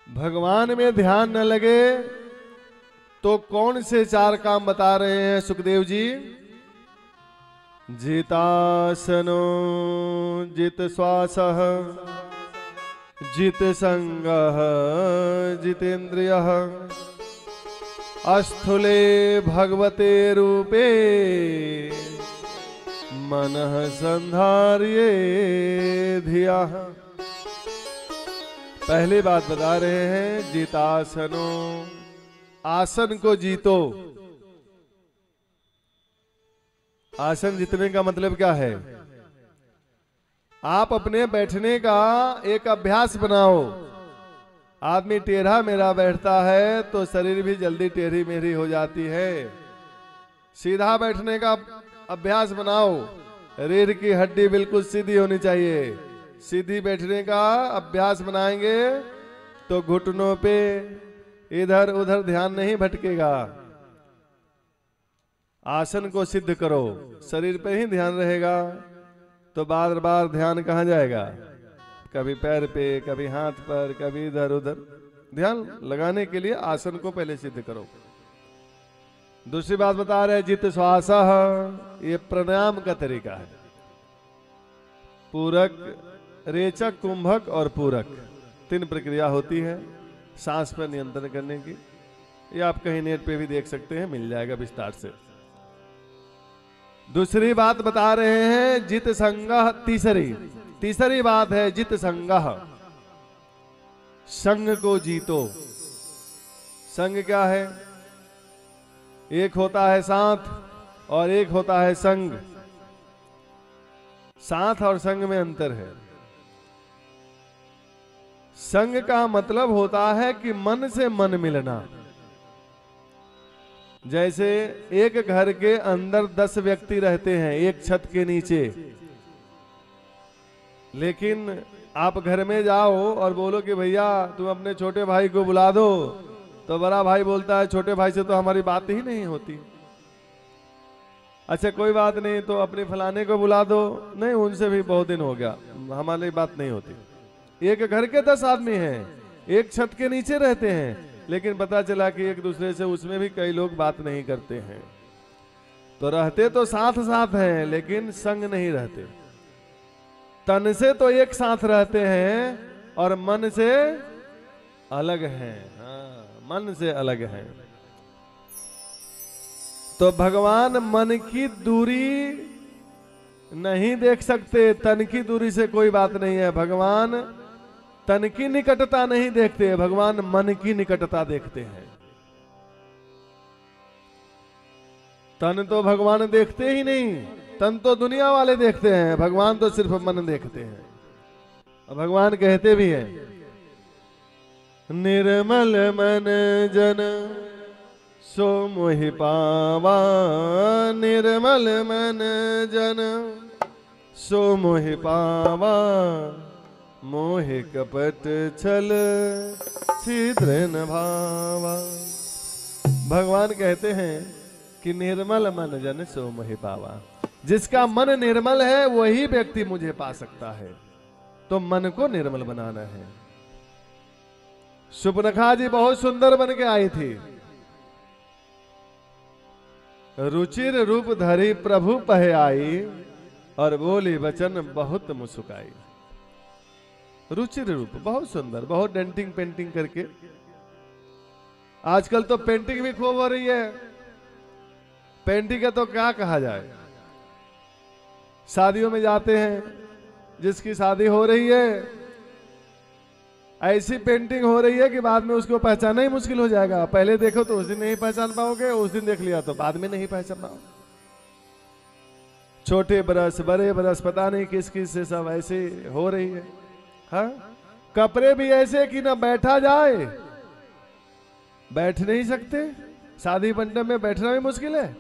भगवान में ध्यान न लगे तो कौन से चार काम बता रहे हैं सुखदेव जी? जितासनो जित श्वासः जित संगः जितेन्द्रियः अस्थूले भगवते रूपे मनः संधार्ये धिया। पहली बात बता रहे हैं, जितासनो, आसन को जीतो। आसन जीतने का मतलब क्या है? आप अपने बैठने का एक अभ्यास बनाओ। आदमी टेढ़ा मेढ़ा बैठता है तो शरीर भी जल्दी टेढ़ी मेढ़ी हो जाती है। सीधा बैठने का अभ्यास बनाओ। रीढ़ की हड्डी बिल्कुल सीधी होनी चाहिए। सीधी बैठने का अभ्यास बनाएंगे तो घुटनों पे इधर उधर ध्यान नहीं भटकेगा। आसन को सिद्ध करो, शरीर पे ही ध्यान रहेगा तो बार बार ध्यान कहाँ जाएगा? कभी पैर पे, कभी हाथ पर, कभी इधर उधर। ध्यान लगाने के लिए आसन को पहले सिद्ध करो। दूसरी बात बता रहे जित श्वास, ये प्राणायाम का तरीका है। पूरक, रेचक, कुंभक और पूरक, 3 प्रक्रिया होती है सांस पर नियंत्रण करने की। ये आप कहीं नेट पे भी देख सकते हैं, मिल जाएगा विस्तार से। दूसरी बात बता रहे हैं जित संगः, तीसरी बात है जित संगः, संग को जीतो। संग क्या है? एक होता है साथ और एक होता है संग। साथ और संग में अंतर है। संग का मतलब होता है कि मन से मन मिलना। जैसे एक घर के अंदर 10 व्यक्ति रहते हैं एक छत के नीचे, लेकिन आप घर में जाओ और बोलो कि भैया तुम अपने छोटे भाई को बुला दो, तो बड़ा भाई बोलता है छोटे भाई से तो हमारी बात ही नहीं होती। अच्छा कोई बात नहीं, तो अपने फलाने को बुला दो, नहीं उनसे भी बहुत दिन हो गया, हमारी बात नहीं होती। एक घर के 10 आदमी हैं, एक छत के नीचे रहते हैं, लेकिन पता चला कि एक दूसरे से उसमें भी कई लोग बात नहीं करते हैं। तो रहते तो साथ साथ हैं लेकिन संग नहीं रहते। तन से तो एक साथ रहते हैं और मन से अलग हैं। हाँ, मन से अलग हैं। तो भगवान मन की दूरी नहीं देख सकते, तन की दूरी से कोई बात नहीं है। भगवान तन की निकटता नहीं देखते, भगवान मन की निकटता देखते हैं। तन तो भगवान देखते ही नहीं, तन तो दुनिया वाले देखते हैं, भगवान तो सिर्फ मन देखते हैं। और भगवान कहते भी हैं, निर्मल मन जन सो मोहि पावा, निर्मल मन जन सो मोहि पावा, मोहि कपट छल छिद्र न भावा। भगवान कहते हैं कि निर्मल मन जन सो मोहि पावा। जिसका मन निर्मल है वही व्यक्ति मुझे पा सकता है। तो मन को निर्मल बनाना है। सुपनखा जी बहुत सुंदर बन के आई थी। रुचिर रूप धरी प्रभु पहे आई, और बोली वचन बहुत मुस्काई। रुचिर रूप बहुत सुंदर, बहुत डेंटिंग पेंटिंग करके। आजकल तो पेंटिंग भी खूब हो रही है। पेंटिंग का तो क्या कहा जाए। शादियों में जाते हैं, जिसकी शादी हो रही है ऐसी पेंटिंग हो रही है कि बाद में उसको पहचानना ही मुश्किल हो जाएगा। पहले देखो तो उस दिन नहीं पहचान पाओगे, उस दिन देख लिया तो बाद में नहीं पहचान पाओगे। छोटे ब्रश, बड़े ब्रश, पता नहीं किस किस से सब ऐसे हो रही है। हाँ, कपड़े भी ऐसे कि ना बैठा जाए, बैठ नहीं सकते। शादी मंडप में बैठना भी मुश्किल है।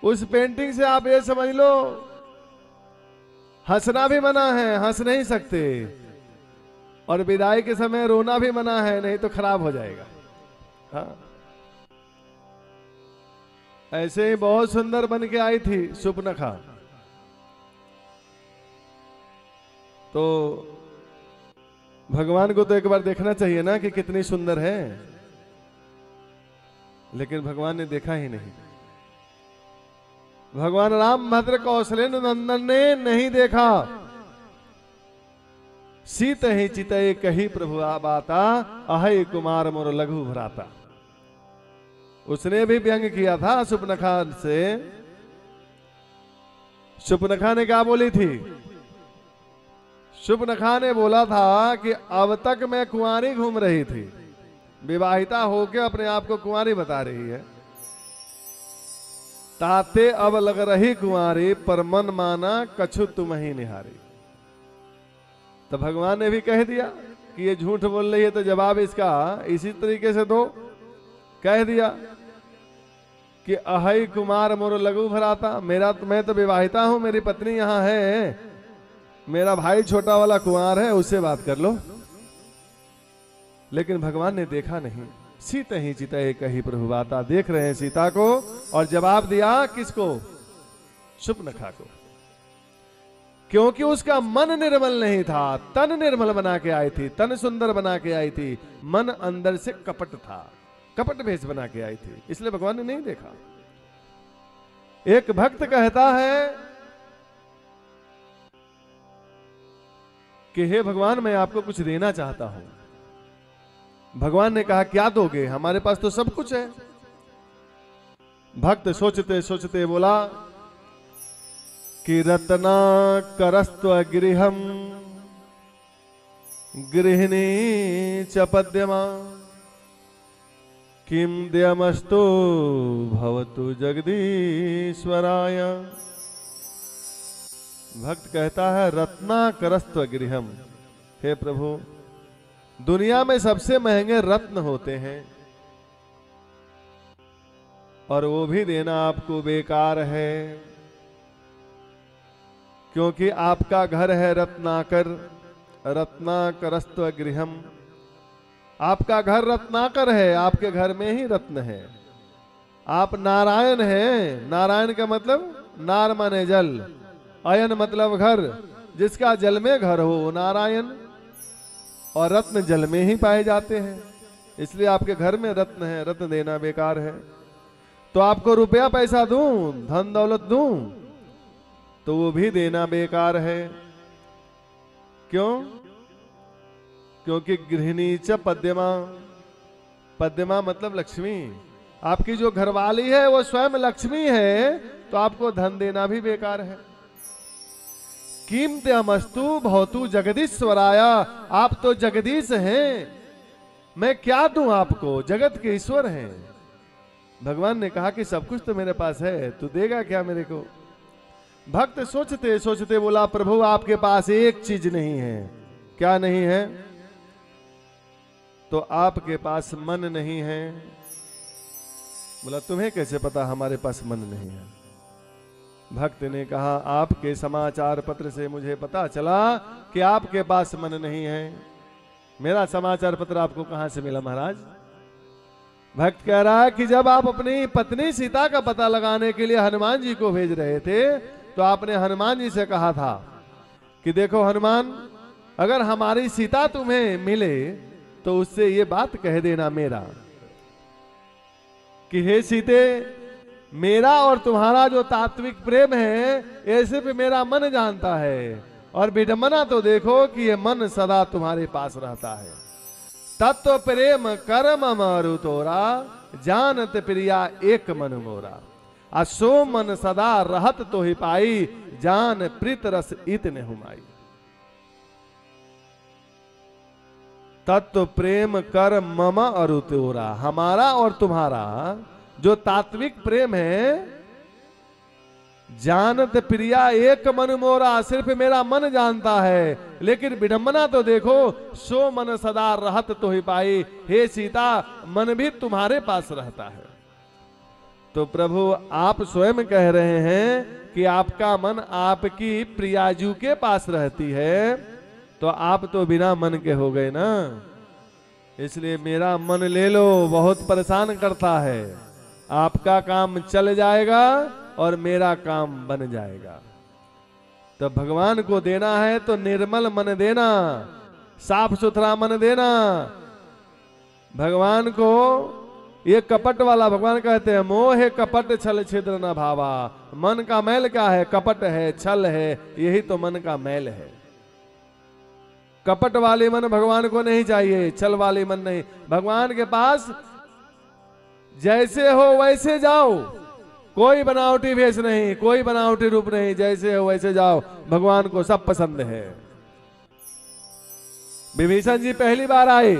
उस पेंटिंग से आप ये समझ लो हंसना भी मना है, हंस नहीं सकते। और विदाई के समय रोना भी मना है, नहीं तो खराब हो जाएगा। हाँ, ऐसे ही बहुत सुंदर बन के आई थी सुपनखा। तो भगवान को तो एक बार देखना चाहिए ना कि कितनी सुंदर है, लेकिन भगवान ने देखा ही नहीं। भगवान राम भद्र कौशलेन्द्र नंदन ने नहीं देखा। सीत ही चितय कही प्रभु बाता, अहै कुमार मोर लघु भ्राता। उसने भी व्यंग किया था सुपनखा से। सुपनखा ने क्या बोली थी? सुपनखा ने बोला था कि अब तक मैं कुंवारी घूम रही थी, विवाहिता होके अपने आप को कुंवारी बता रही है, ताते अब लग रही कुंवारी, पर मन माना कछु तुम ही निहारी। तो भगवान ने भी कह दिया कि ये झूठ बोल रही है, तो जवाब इसका इसी तरीके से दो। कह दिया कि अहै कुमार मोर लघु भ्राता, मैं तो विवाहिता हूं, मेरी पत्नी यहां है, मेरा भाई छोटा वाला कुंवार है, उससे बात कर लो। लेकिन भगवान ने देखा नहीं। सीत ही चितय कही प्रभु बाता, देख रहे हैं सीता को, और जवाब दिया किसको? सुपनखा को। क्योंकि उसका मन निर्मल नहीं था, तन निर्मल बना के आई थी, तन सुंदर बना के आई थी, मन अंदर से कपट था, कपट भेष बना के आई थी, इसलिए भगवान ने नहीं देखा। एक भक्त कहता है कि हे भगवान, मैं आपको कुछ देना चाहता हूं। भगवान ने कहा क्या दोगे? हमारे पास तो सब कुछ है। भक्त सोचते सोचते बोला कि रत्ना करस्त्व गृहम गृहिणी च पद्यमा, किम देयमस्तु भवतु जगदीश्वराय। भक्त कहता है रत्ना करस्त्व गृहम, हे प्रभु, दुनिया में सबसे महंगे रत्न होते हैं, और वो भी देना आपको बेकार है, क्योंकि आपका घर है रत्नाकर, रत्नाकरस्त्व गृहम। आपका घर रत्नाकर है, आपके घर में ही रत्न है। आप नारायण हैं, नारायण का मतलब नार माने जल, अयन मतलब घर, जिसका जल में घर हो नारायण, और रत्न जल में ही पाए जाते हैं, इसलिए आपके घर में रत्न है, रत्न देना बेकार है। तो आपको रुपया पैसा दूं, धन दौलत दूं, तो वो भी देना बेकार है। क्यों? क्योंकि गृहिणी च पद्यमा, पद्यमा मतलब लक्ष्मी, आपकी जो घरवाली है वो स्वयं लक्ष्मी है, तो आपको धन देना भी बेकार है। कीमते अमस्तु भवतु जगदीश्वराया, आप तो जगदीश हैं, मैं क्या दूं आपको, जगत के ईश्वर हैं। भगवान ने कहा कि सब कुछ तो मेरे पास है, तू देगा क्या मेरे को? भक्त सोचते सोचते बोला प्रभु आपके पास एक चीज नहीं है। क्या नहीं है? तो आपके पास मन नहीं है। बोला तुम्हें कैसे पता हमारे पास मन नहीं है? भक्त ने कहा आपके समाचार पत्र से मुझे पता चला कि आपके पास मन नहीं है। मेरा समाचार पत्र आपको कहां से मिला महाराज? भक्त कह रहा है कि जब आप अपनी पत्नी सीता का पता लगाने के लिए हनुमान जी को भेज रहे थे, तो आपने हनुमान जी से कहा था कि देखो हनुमान, अगर हमारी सीता तुम्हें मिले तो उससे ये बात कह देना मेरा कि हे सीते, मेरा और तुम्हारा जो तात्विक प्रेम है ये सिर्फ मेरा मन जानता है, और विडंबना तो देखो कि ये मन सदा तुम्हारे पास रहता है। तत्व प्रेम कर्म मारु तोरा, जानत प्रिया एक मन मोरा। असो मन सदा रहत तो ही पाई, जान प्रीत रस इतने हुमाई। तत्व प्रेम कर मम अरु तोरा, हमारा और तुम्हारा जो तात्विक प्रेम है, जानत प्रिया एक मन मोरा, सिर्फ मेरा मन जानता है, लेकिन विडंबना तो देखो, सो मन सदा रहत तो ही पाई। हे सीता, मन भी तुम्हारे पास रहता है। तो प्रभु आप स्वयं कह रहे हैं कि आपका मन आपकी प्रियाजू के पास रहती है, तो आप तो बिना मन के हो गए ना। इसलिए मेरा मन ले लो, बहुत परेशान करता है। आपका काम चल जाएगा और मेरा काम बन जाएगा। तो भगवान को देना है तो निर्मल मन देना, साफ सुथरा मन देना। भगवान को ये कपट वाला भगवान कहते हैं, मोह कपट छल छिद्र न भावा। मन का मैल क्या है? कपट है, छल है, यही तो मन का मैल है। कपट वाली मन भगवान को नहीं चाहिए, छल वाली मन नहीं। भगवान के पास जैसे हो वैसे जाओ, कोई बनावटी भेष नहीं, कोई बनावटी रूप नहीं, जैसे हो वैसे जाओ। भगवान को सब पसंद है। विभीषण जी पहली बार आए,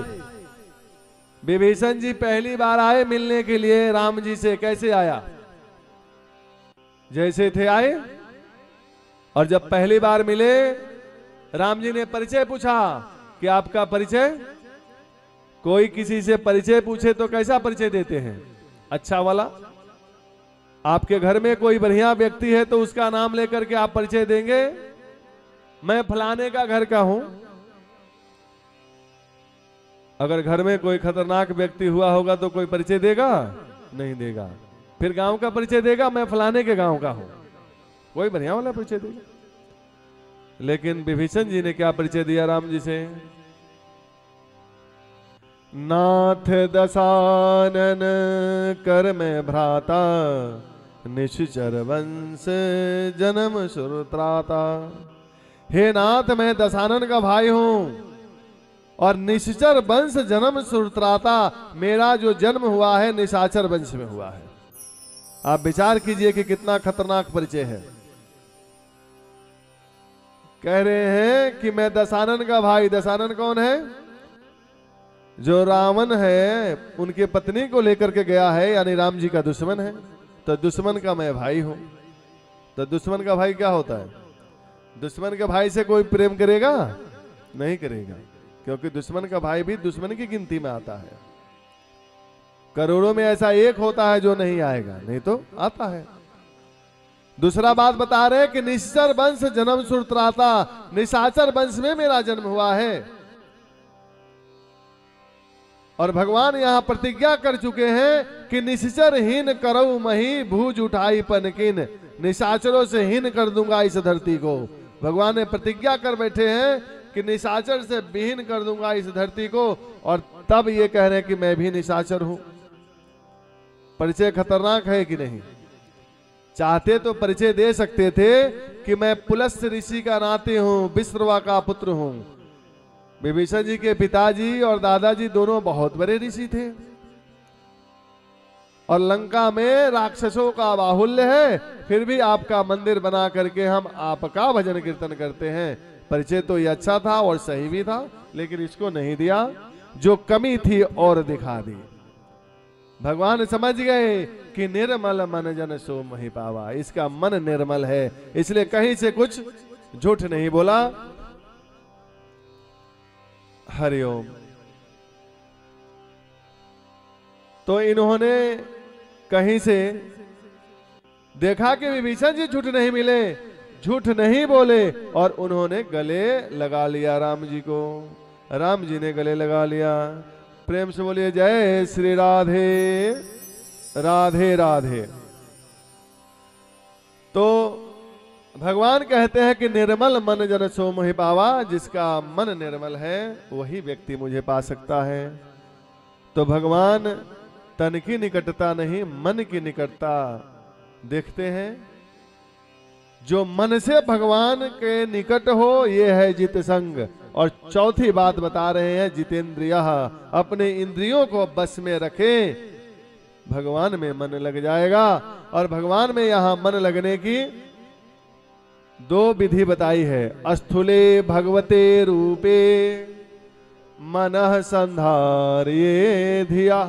विभीषण जी पहली बार आए मिलने के लिए राम जी से। कैसे आया? जैसे थे आए। और जब पहली बार मिले, राम जी ने परिचय पूछा कि आपका परिचय। कोई किसी से परिचय पूछे तो कैसा परिचय देते हैं? अच्छा वाला। आपके घर में कोई बढ़िया व्यक्ति है तो उसका नाम लेकर के आप परिचय देंगे, मैं फलाने का घर का हूं। अगर घर में कोई खतरनाक व्यक्ति हुआ होगा तो कोई परिचय देगा? नहीं देगा। फिर गांव का परिचय देगा, मैं फलाने के गांव का हूं, कोई बढ़िया वाला परिचय देगा। लेकिन विभीषण जी ने क्या परिचय दिया राम जी से? नाथ दशानन कर में भ्राता, निश्चर वंश जन्म सुरत्राता। हे नाथ, मैं दशानन का भाई हूं और निश्चर वंश जन्म सुरत्राता। मेरा जो जन्म हुआ है निशाचर वंश में हुआ है। आप विचार कीजिए कि कितना खतरनाक परिचय है। कह रहे हैं कि मैं दशानन का भाई। दशानन कौन है? जो रावण है उनके पत्नी को लेकर के गया है, यानी राम जी का दुश्मन है। तो दुश्मन का मैं भाई हूं। तो दुश्मन का भाई क्या होता है? दुश्मन के भाई से कोई प्रेम करेगा? नहीं करेगा, क्योंकि दुश्मन का भाई भी दुश्मन की गिनती में आता है। करोड़ों में ऐसा एक होता है जो नहीं आएगा, नहीं तो आता है। दूसरा बात बता रहे कि निश्चर वंश जन्म सुरत्राता, निशाचर वंश में मेरा जन्म हुआ है। और भगवान यहां प्रतिज्ञा कर चुके हैं कि निश्चर हीन करऊ मही, भूज उठाई पनकिन। निशाचरों से हीन कर दूंगा इस धरती को। भगवान ने प्रतिज्ञा कर बैठे हैं कि निशाचर से विहीन कर दूंगा इस धरती को। और तब ये कह रहे हैं कि मैं भी निशाचर हूं। परिचय खतरनाक है कि नहीं? चाहते तो परिचय दे सकते थे कि मैं पुलस्त्य ऋषि का नाती हूं, विश्रवा का पुत्र हूं। विभीषण जी के पिताजी और दादाजी दोनों बहुत बड़े ऋषि थे और लंका में राक्षसों का बाहुल्य है, फिर भी आपका मंदिर बना करके हम आपका भजन कीर्तन करते हैं। परिचय तो ये अच्छा था और सही भी था, लेकिन इसको नहीं दिया। जो कमी थी और दिखा दी। भगवान समझ गए कि निर्मल मन जन सो मोहि पावा। इसका मन निर्मल है, इसलिए कहीं से कुछ झूठ नहीं बोला। हरिओम। तो इन्होंने कहीं से देखा कि विभीषण जी झूठ नहीं मिले, झूठ नहीं बोले, और उन्होंने गले लगा लिया राम जी को। राम जी ने गले लगा लिया। प्रेम से बोलिए जय श्री राधे राधे राधे। तो भगवान कहते हैं कि निर्मल मन जन सो मोहि पावा। जिसका मन निर्मल है वही व्यक्ति मुझे पा सकता है। तो भगवान तन की निकटता नहीं, मन की निकटता देखते हैं। जो मन से भगवान के निकट हो ये है जित संग। और चौथी बात बता रहे हैं जितेंद्रियः। अपने इंद्रियों को बस में रखें, भगवान में मन लग जाएगा। और भगवान में यहां मन लगने की दो विधि बताई है। अस्थूले भगवते रूपे मनः संधार्ये धिया।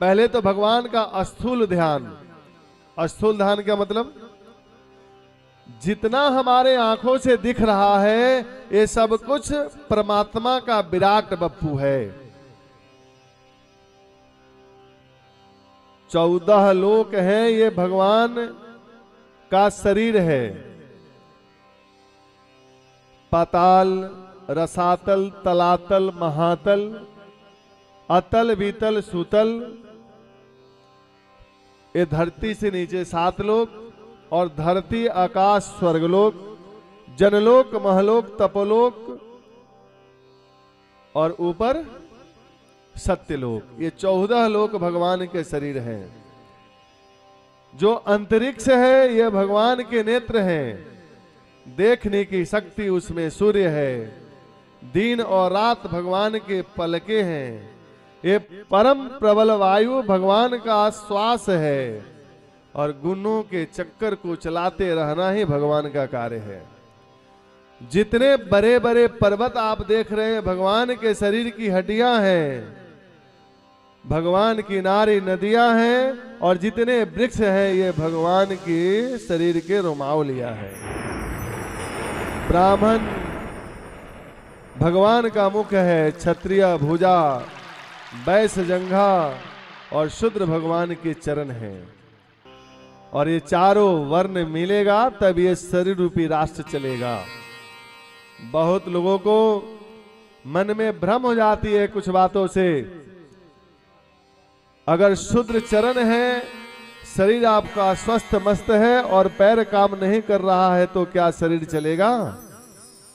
पहले तो भगवान का अस्थूल ध्यान। अस्थूल ध्यान क्या मतलब? जितना हमारे आंखों से दिख रहा है ये सब कुछ परमात्मा का विराट बप्पू है। 14 लोक हैं, ये भगवान का शरीर है। पाताल, रसातल, तलातल, महातल, अतल, बीतल, सुतल, ये धरती से नीचे 7 लोक, और धरती, आकाश, स्वर्गलोक, जनलोक, महलोक, तपोलोक, और ऊपर सत्यलोक। ये 14 लोक भगवान के शरीर हैं। जो अंतरिक्ष है ये भगवान के नेत्र हैं, देखने की शक्ति उसमें सूर्य है। दिन और रात भगवान के पलके हैं। ये परम प्रबल वायु भगवान का श्वास है और गुणों के चक्कर को चलाते रहना ही भगवान का कार्य है। जितने बड़े बड़े पर्वत आप देख रहे हैं भगवान के शरीर की हड्डियां हैं, भगवान की नारी नदियां हैं, और जितने वृक्ष हैं ये भगवान के शरीर के रोमावलियां हैं। ब्राह्मण भगवान का मुख है, क्षत्रिय भुजा, वैश्य जंघा और शूद्र भगवान के चरण हैं। और ये चारों वर्ण मिलेगा तब ये शरीर रूपी राष्ट्र चलेगा। बहुत लोगों को मन में भ्रम हो जाती है कुछ बातों से। अगर शूद्र चरण है, शरीर आपका स्वस्थ मस्त है और पैर काम नहीं कर रहा है तो क्या शरीर चलेगा?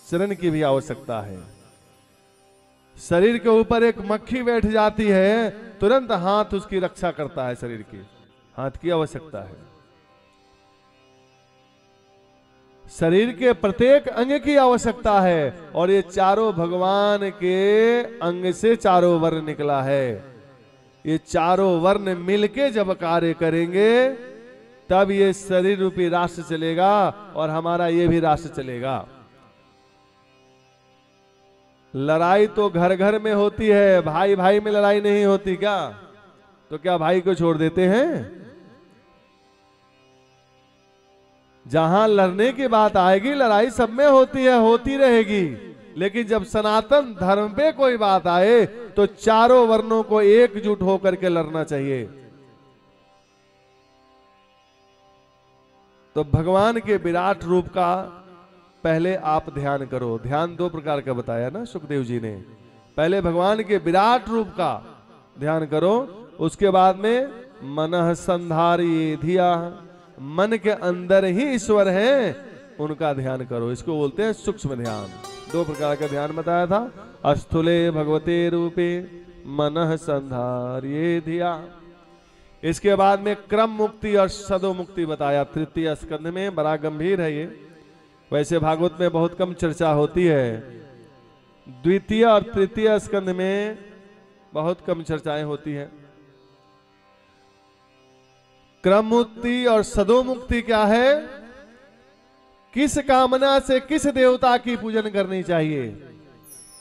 चरण की भी आवश्यकता है। शरीर के ऊपर एक मक्खी बैठ जाती है, तुरंत हाथ उसकी रक्षा करता है। शरीर की हाथ की आवश्यकता है। शरीर के प्रत्येक अंग की आवश्यकता है और ये चारों भगवान के अंग से चारों वर्ण निकला है। ये चारों वर्ण मिलके जब कार्य करेंगे तब ये शरीर रूपी राष्ट्र चलेगा और हमारा ये भी राष्ट्र चलेगा। लड़ाई तो घर घर में होती है, भाई भाई में लड़ाई नहीं होती क्या? तो क्या भाई को छोड़ देते हैं? जहां लड़ने की बात आएगी लड़ाई सब में होती है, होती रहेगी। लेकिन जब सनातन धर्म पे कोई बात आए तो चारों वर्णों को एकजुट होकर के लड़ना चाहिए। तो भगवान के विराट रूप का पहले आप ध्यान करो। ध्यान 2 प्रकार का बताया ना सुखदेव जी ने। पहले भगवान के विराट रूप का ध्यान करो, उसके बाद में मनः संधारी धिया, मन के अंदर ही ईश्वर है उनका ध्यान करो। इसको बोलते हैं सूक्ष्म ध्यान। 2 प्रकार का ध्यान बताया था, अस्थूले भगवते रूपे मनः संधार्ये धिया। इसके बाद में क्रम मुक्ति और सदो मुक्ति बताया तृतीय स्कंध में। बड़ा गंभीर है ये, वैसे भागवत में बहुत कम चर्चा होती है। द्वितीय और तृतीय स्कंध में बहुत कम चर्चाएं होती हैं। क्रम मुक्ति और सदो मुक्ति क्या है? किस कामना से किस देवता की पूजन करनी चाहिए?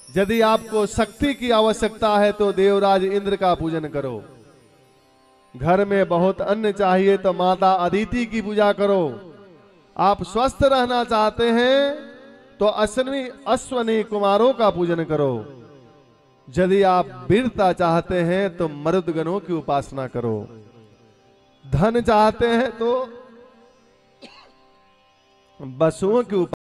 यदि आपको शक्ति की आवश्यकता है तो देवराज इंद्र का पूजन करो। घर में बहुत अन्न चाहिए तो माता अदिति की पूजा करो। आप स्वस्थ रहना चाहते हैं तो अश्वनी कुमारों का पूजन करो। यदि आप वीरता चाहते हैं तो मरुदगणों की उपासना करो। धन चाहते हैं तो वसुओं की